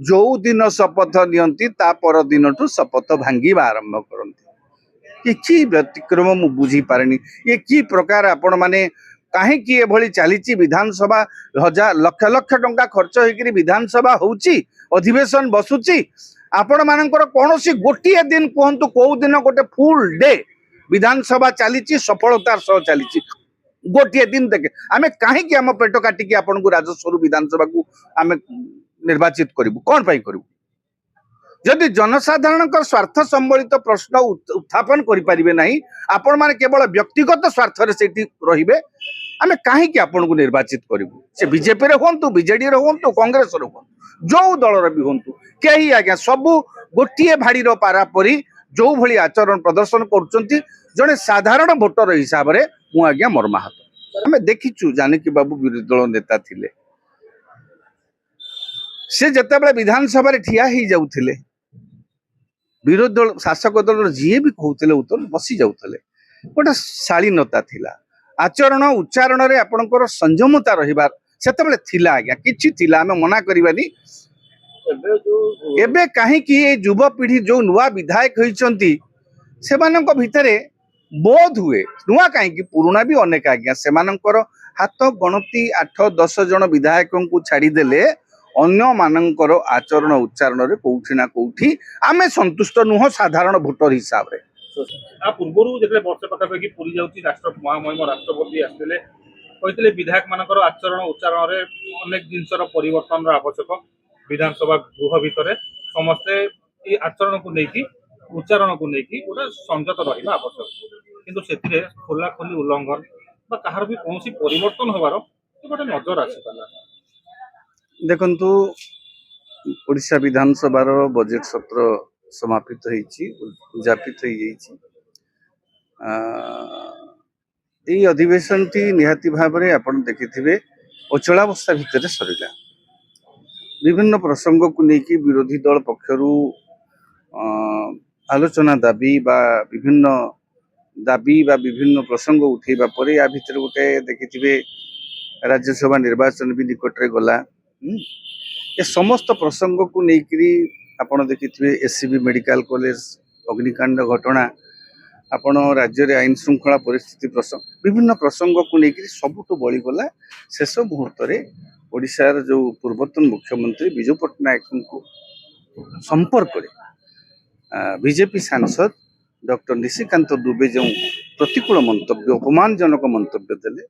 जो दिन शपथ नियंती ता पर दिन शपथ भांगिबा आरंभ करती। ये कि व्यतिक्रम मु बुझी पारेनी। ये कि प्रकार आपण माने कहीं एभली चली विधानसभा हजार लक्ष लक्ष टंका खर्च होकर विधानसभा होची अधिवेशन बसुची आपण मानकर कौन गोटे दिन कहतु कौ दिन गोटे फुल डे विधानसभा चली सफलतार सह चली गोटे दिन देखे आम कहीं आम पेट काटिकी आपन को राजस्व विधानसभा को आम निर्वाचित करूँ कौन पाई करूँ जदि जनसाधारण स्वार्थ संबलित प्रश्न उत्थापन करें ना आपण मैंने केवल व्यक्तिगत स्वार्थ रे आम कहीं आपन को निर्वाचित करूँ से बीजेपी रे हूँ बीजेडी रे हूँ कांग्रेस रे हूँ जो दलर भी हूँ कहीं आज्ञा सबू गोटे भाड़ी पारापरी जो भली आचरण प्रदर्शन कर जड़े साधारण भोटर हिसाब से मु आज्ञा मर्माहत आम देखीचु जानकी बाबू विरोधी दल नेता थिले से जितेबाला विधानसभा ठिया ही जाउथिले विरोधी दल शासक दल जी भी कहते उत्तर बसी जाउथिले गोटे शालीनता थिला आचरण उच्चारण रे आपणकर संयमता रहिबार सेतेबेले थिला आज्ञा किछि थिला आमे मना करिबानी एबे काहे कि ए युवा पीढ़ी जो नुआ विधायक होइचंती सेमानक भितरे बोध हुए नुआ काहे कि पुराना भी अनेक आज्ञा सेमानकर हाथ गणती 8-10 जन विधायकों को छाड़ी देले अन्य मानकर आचरण उच्चारण रे कोठी ना कोठी आमे संतुष्ट नुह साधारण भोटर हिसाब रे पूर्व जो वर्ष पाखापाखि पूरी जाऊँगी राष्ट्र महामहिम राष्ट्रपति आसते कहते विधायक मानकर आचरण उच्चारण रे अनेक जिनसर परिवर्तन आवश्यक विधानसभा गृह भितर समस्ते ये आचरण को लेकिन उच्चारण को लेकिन गोटे संयत रहा आवश्यक किंतु से खोला खोली उल्लंघन कहार भी कौन परिवर्तन होबार गोटे नजर आसीपारा देखंतु ओडिशा विधानसभा बजेट सत्र समापित उद्यापित यही अधिवेशन टी निहाती भाव में आप देखिथे अचलावस्था भितर सरिला विभिन्न प्रसंग को लेकिन विरोधी दल पक्षर आलोचना दाबी बा विभिन्न प्रसंग उठेबा परे या भितर गोटे देखिथे राज्यसभा निर्वाचन भी निकट रे गला ये समस्त प्रसंग को लेकिन आपण देखिथे एससीबी मेडिकल कॉलेज अग्निकांड घटना आपण राज्य रे आईन श्रृंखला परिस्थिति प्रसंग विभिन्न प्रसंग को लेकिन सबुठ बलिगला शेष मुहूर्त रे ओडिशार जो पूर्वतन मुख्यमंत्री विजु पट्टनायक को संपर्क बीजेपी सांसद डॉक्टर निशिकांत दुबे जो प्रतिकूल मंतव्य अपमानजनक मंतव्य देले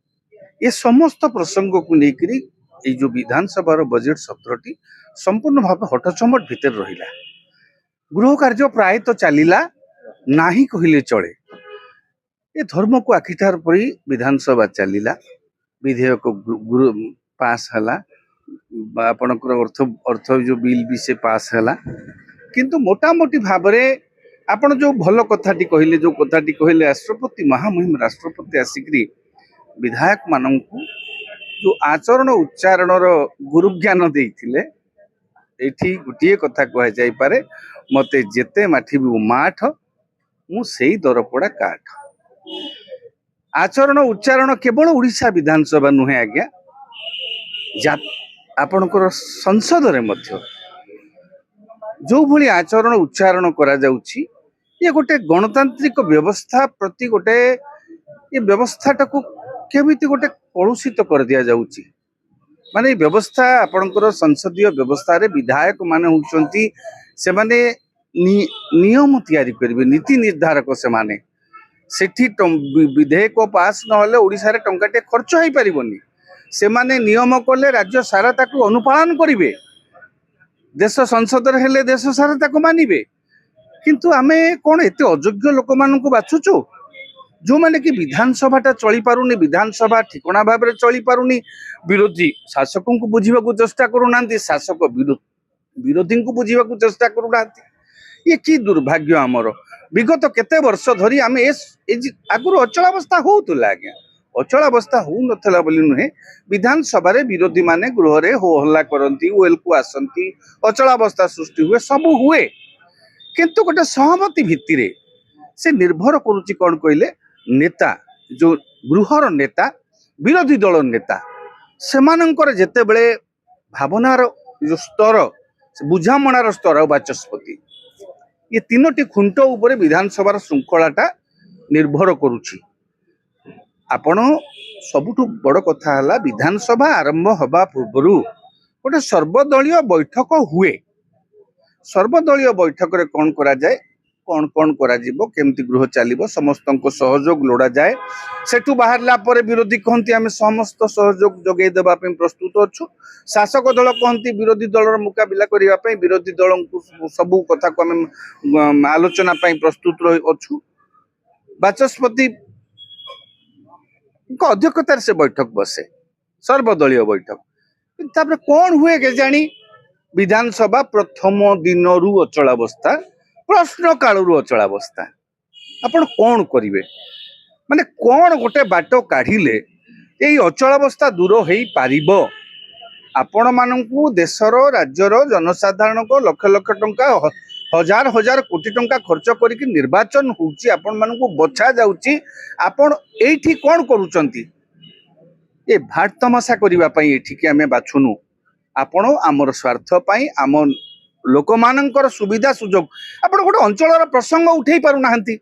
ये समस्त प्रसंग को लेकर ये जो विधानसभा बजेट सत्रटी संपूर्ण भाव हटचमट भितर रहिला गृह कार्य प्राय तो चलिला नाही कहले चले ये धर्म को आखिठार परी विधानसभा चलिला विधेयक पास हला आपनकर अर्थ जो बिल भी से पास हला किंतु मोटामोटी भाव में आपण जो भल कथाटी कहले जो कथाटी कहले राष्ट्रपति महामहिम राष्ट्रपति आसिकरी विधायक माननकु जो आचरण उच्चारण गुरु ज्ञान देइथिले एठी गुटिए कथा कह जाई पारे मते जेते माठिबी माठ मु सेई दरपड़ा काठ आचरण उच्चारण केवल ओडिशा विधानसभा नुहे आज्ञा आपणकर संसद रे मध्य जो भली आचरण उच्चारण करा जाउछि ये गोटे गणतांत्रिक व्यवस्था प्रति गोटे ये व्यवस्थाटा को केमिति गोटे कलुषित कर दिया जाउछि माने व्यवस्था आपणकर संसदीय व्यवस्था रे विधायक माने होउछंती से माने नियम तैयारी करिवे नीति निर्धारक से माने सेठी विधेयक पास न होले ओडिसा रे टंकाटे खर्च होई परिबोनी से माने नियम कले राज्य सारा ताकू अनुपालन करिवे देश संसद रे हेले देश सारा ताकू मानिबे किंतु आमे कोन एते अयोग्य लोक मानकु बाछुचु जो माने कि विधानसभाटा चली पारुनी विधानसभा ठिकणा भाव में चली पारुनी विरोधी शासकों को बुझीबा को चेष्टा करूना शासक विरोधी को बुझीबा को चेष्टा करूना ये कि दुर्भाग्य आमर विगत केते वर्ष धरी आम आगुरी अचलावस्था होउतला आज्ञा अचलावस्था हो नथला बोली नुहे विधानसभा रे विरोधी माने गृह रे हो हल्ला करती वेल को आसती अचलावस्था सृष्टि हुए सब हुए किंतु गोटे सहमति भित्तिरे से निर्भर करुच्ची कौन कहले नेता जो गृहर नेता विरोधी दल नेता सेमानंकर जेते बेले भावनार जो स्तर बुझामणार स्तर और बाचस्पति ये तीनोटी खुंट उपरे विधानसभा श्रृंखलाटा निर्भर करुछि। आपण सबुठु बड़ कथा है विधानसभा आरंभ हवा पूर्व गोटे सर्वदलीय बैठक हुए। सर्वदलीय बैठक रे कौन करा जाए, कौन कौन करा जीवो, केमती गृह चलिबो, समस्त सहयोग लोड़ा जाए। सेठू बाहरला परे विरोधी कहती आम समस्त सहयोग जोगे देबा पे प्रस्तुत अच्छु। शासक दल कहती विरोधी दल मुकाबिला करने पे विरोधी दल को सबू कथा को आम आलोचना पे प्रस्तुत अच्छु। बाचस्पति अध्यक्षतार से बैठक बसे, सर्वदलीय बैठक। तापर कौन हुए के जानी विधानसभा प्रथम दिन रु अचलावस्था, प्रश्न काल अचलावस्था आपण कौन करिवे, माने कौन गोटे बाट काढ़िले यही अचलावस्था दूर हो पारिबो। आपण मानकू देशर राज्यर जनसाधारण को लक्ष लक्ष टंका हजार हजार कोटी टंका खर्च करिक निर्वाचन होउची, आपण मानकू बछा जाउची। आपण एठी कौन करूचंती ए भाट तमाशा करिवा पई एठी के हमें बाछुनु। आपण आमर स्वार्थ पाई आम लोक मानकर सुविधा सुजोग आपण गोटे अंचल प्रसंग उठे पारु नाहंती।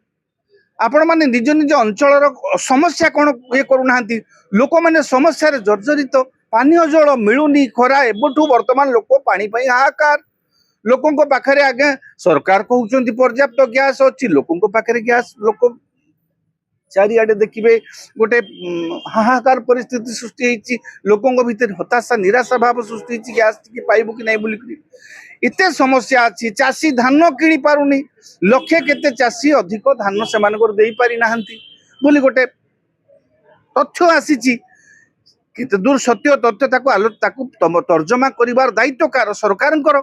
आपण माने निज निज अंचल समस्या कौन ये करू नाहंती। लोक माने समस्या रे जर्जरित, पानीय जल मिलुनी, खरा एबठू वर्तमान लोक पानी पई हाहाकार। लोकों पाखरे आगे सरकार कहउचंती पर्याप्त गैस अच्छी, लोकों पाखरे गैस लोक चारिआडे देखिए गोटे हाहाकार परिस्थिति सृष्टि होती। लोकों भीतर हताशा निराशा भाव सृष्टि होती, गैस टी पाइबू कि नहीं बोलिक इते समस्या अच्छी। चाषी धान किणी पारुनी, लक्षे केते चाषी अधिक धान से दे पारि नाहंती बोली गोटे तथ्य आसीची। केते दूर सत्य तथ्य ताकू तर्जमा करिवार दायित्व कार सरकारंकर।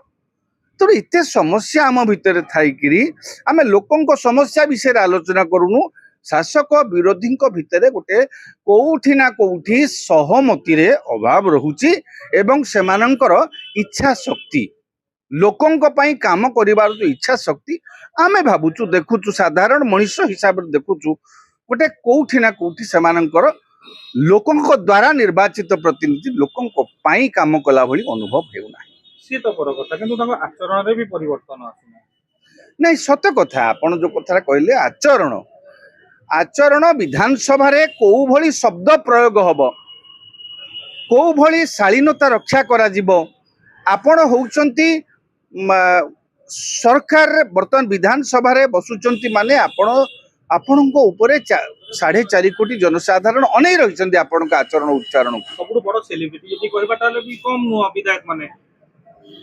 तो इते समस्या आम भितर थाइकिरी आमे लोकों समस्या विषय आलोचना करूनु। शासक विरोधी भितर गोटे कोउठी ना कोउठी सहमति रे अभाव रहुची एवं सेमानंकर इच्छा शक्ति, लोकों पई काम करिवार जो इच्छा शक्ति आमे भाबुचु देखुचु, साधारण मनुष्य हिसाब रे देखुचु गोटे कोउठी ना कोउठी सेमानंकर लोकों द्वारा निर्वाचित प्रतिनिधि लोकों पई काम कला भली अनुभव हेउना। सी तो पर कथा किंतु ताको आचरण रे भी परिवर्तन आसुना नहीं। सत कथा आपण जो कथा कहले आचरण, आचरण विधानसभा रे कोउ भली शब्द प्रयोग हबो, कोउ भली शालीनता रक्षा करा जिवो। आपण होउचंती सरकार वर्तमान विधानसभा रे बसुचंती माने आपण आपणको ऊपरे 4.5 कोटी जनसाधारण अनै रहिचंती आपणक आचरण उच्चारण। सबुठ बड़ सेलिब्रिटी यदि कहबाटाले भी कम नुआ विधायक माने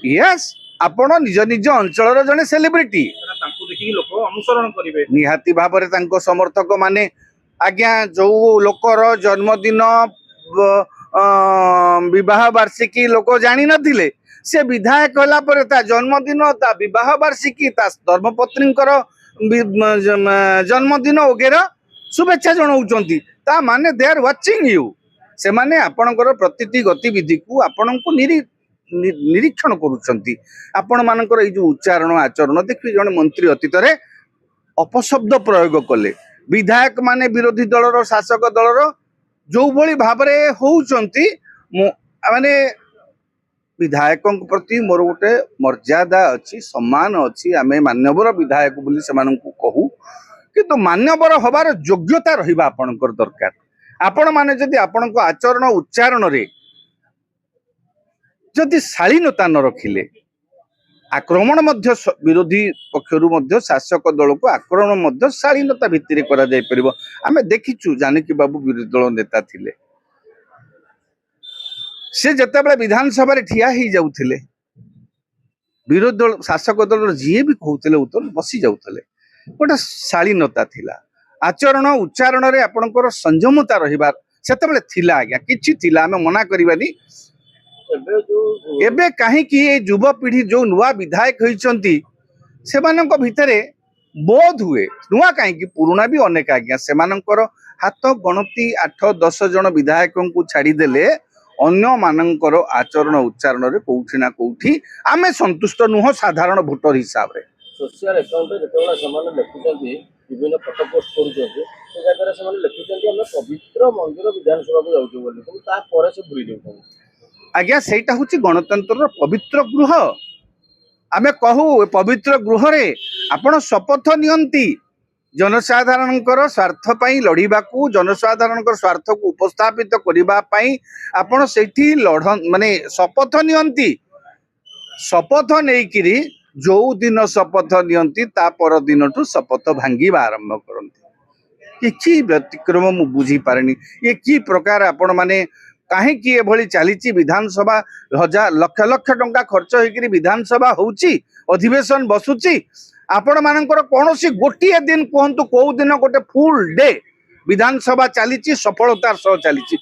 यस आपण निज निज अंचल जने सेलिब्रिटी तांको देखि लोक अनुसरण करिवे। निहाती भाव रे तांको समर्थक माने आज्ञा जो लोकर जन्मदिन विवाह वार्षिकी लोक जानी नथिले, से विधायक होला पर ता जन्मदिन, ता विवाह वार्षिकी, ता धर्मपत्नी जन्मदिन वगैरह शुभेच्छा जनाउचंती। ता माने दे आर वाचिंग यू। से माने आपणकर प्रतिटी गतिविधि को आपणको निरीक्षण करुचंती। आपण मानकर ए जो उच्चारण आचरण देखि जने मंत्री अतीत रे अपशब्द प्रयोग कले, विधायक माने विरोधी दलर शासक दलर जो भली भाबरे होउचंती, माने विधायकों प्रति मोर गोटे मर्यादा अच्छी, सम्मान अच्छी। आमे मान्यवर विधायक बोली सेमानंकु कहू, किंतु मान्यवर हबार योग्यता रहिबा आपणकर दरकार। आपण माने जदि आपणको आचरण उच्चारण रे जदि शालीनता न रखिले, आक्रमण मध्य विरोधी पक्षरु मध्य शासक दल को आक्रमण मध्य शालीनता भित्तिरे करा जाय परिबो। आमे देखिचु जानकी बाबू विरोधी दल नेता थिले, से जतेबेले विधानसभा रे ठिया ही जाउथिले, विरोधी दल शासक दल जी भी कहउथिले उतर बसी जाउथिले, गोटे शालीनता थिला। आचरण उच्चारण रे आपणकर संयमता रहिबार सेतेबेले थिला। आज्ञा किछि थिला, आमे मना करिबानी। एबे कहीं युवा पीढ़ी जो नुआ विधायक होइचंती सेमानंक भितरे बोध हुए नुआ कहीं पुराना भी अनेक आज्ञा सेमानंकर हाथ गणती 8-10 जन विधायकों को छाड़ी देले अन्य मानंकर आचरण उच्चारण रे कोउठी ना कोउठी आमे संतुष्ट नुह। साधारण भोटर हिसाब रे सोशल अकाउंट रे जेतेबेला समान लिखुचंती विभिन्न फोटो पोस्ट करूचंती से जगह रे समान लिखुचंती हम पवित्र मंदिर विधानसभा को जाउछु बोली, तो ता परे से भूली देउछन। आज्ञा सेटा हुची गणतंत्र पवित्र गृह। आमे कहू ए पवित्र गृह रे आपण शपथ नियंती जनसाधारणकर स्वार्थ पई लड़ीबाकू जनसाधारणकर स्वार्थ को उपस्थापित करिबा पई आपण सेठी लड़ माने शपथ नियंती शपथ नेकिरी जो दिन शपथ नियंती ता पर दिनटू शपथ भांगीबा आरंभ करंती कि व्यतिक्रम मु बुझी पारनी ये की प्रकार आपण माने काहे कि एभली चलीची विधानसभा हजार लक्ष लक्ष टंका खर्च होइकरी विधानसभा होउची अधिवेशन बसुची आपण मानकर कौनसी गोटे दिन कहतु कौ दिन गोटे फुल डे विधानसभा चलीची सफलतार सह चलीची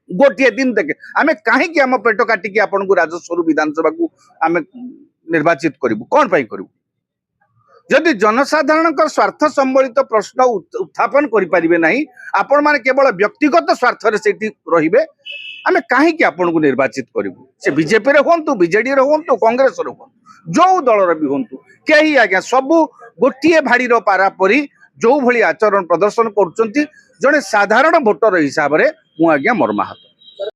गोटे दिन देखे आमे काहे आम पेट काटिकी आपन को राजस्व विधानसभा को आमे निर्वाचित करिबु कोन पई करिबु जदि जनसाधारण स्वार्थ संबलित प्रश्न उत्थापन करि परिबे नाही आपण माने केवल व्यक्तिगत स्वार्थ रे सेठी रहिबे आमे काहे आपन को निर्वाचित करिबु से बीजेपी रे होंतु बीजेडी रे होंतु कांग्रेस रे होंतु जो दल रे भी होंतु केही आज्ञा सबु गोटिए भाड़ीर पारा परी जो भली आचरण प्रदर्शन करुचंती जने साधारण भोटर हिसाब रे मु आज्ञा मर्माहत।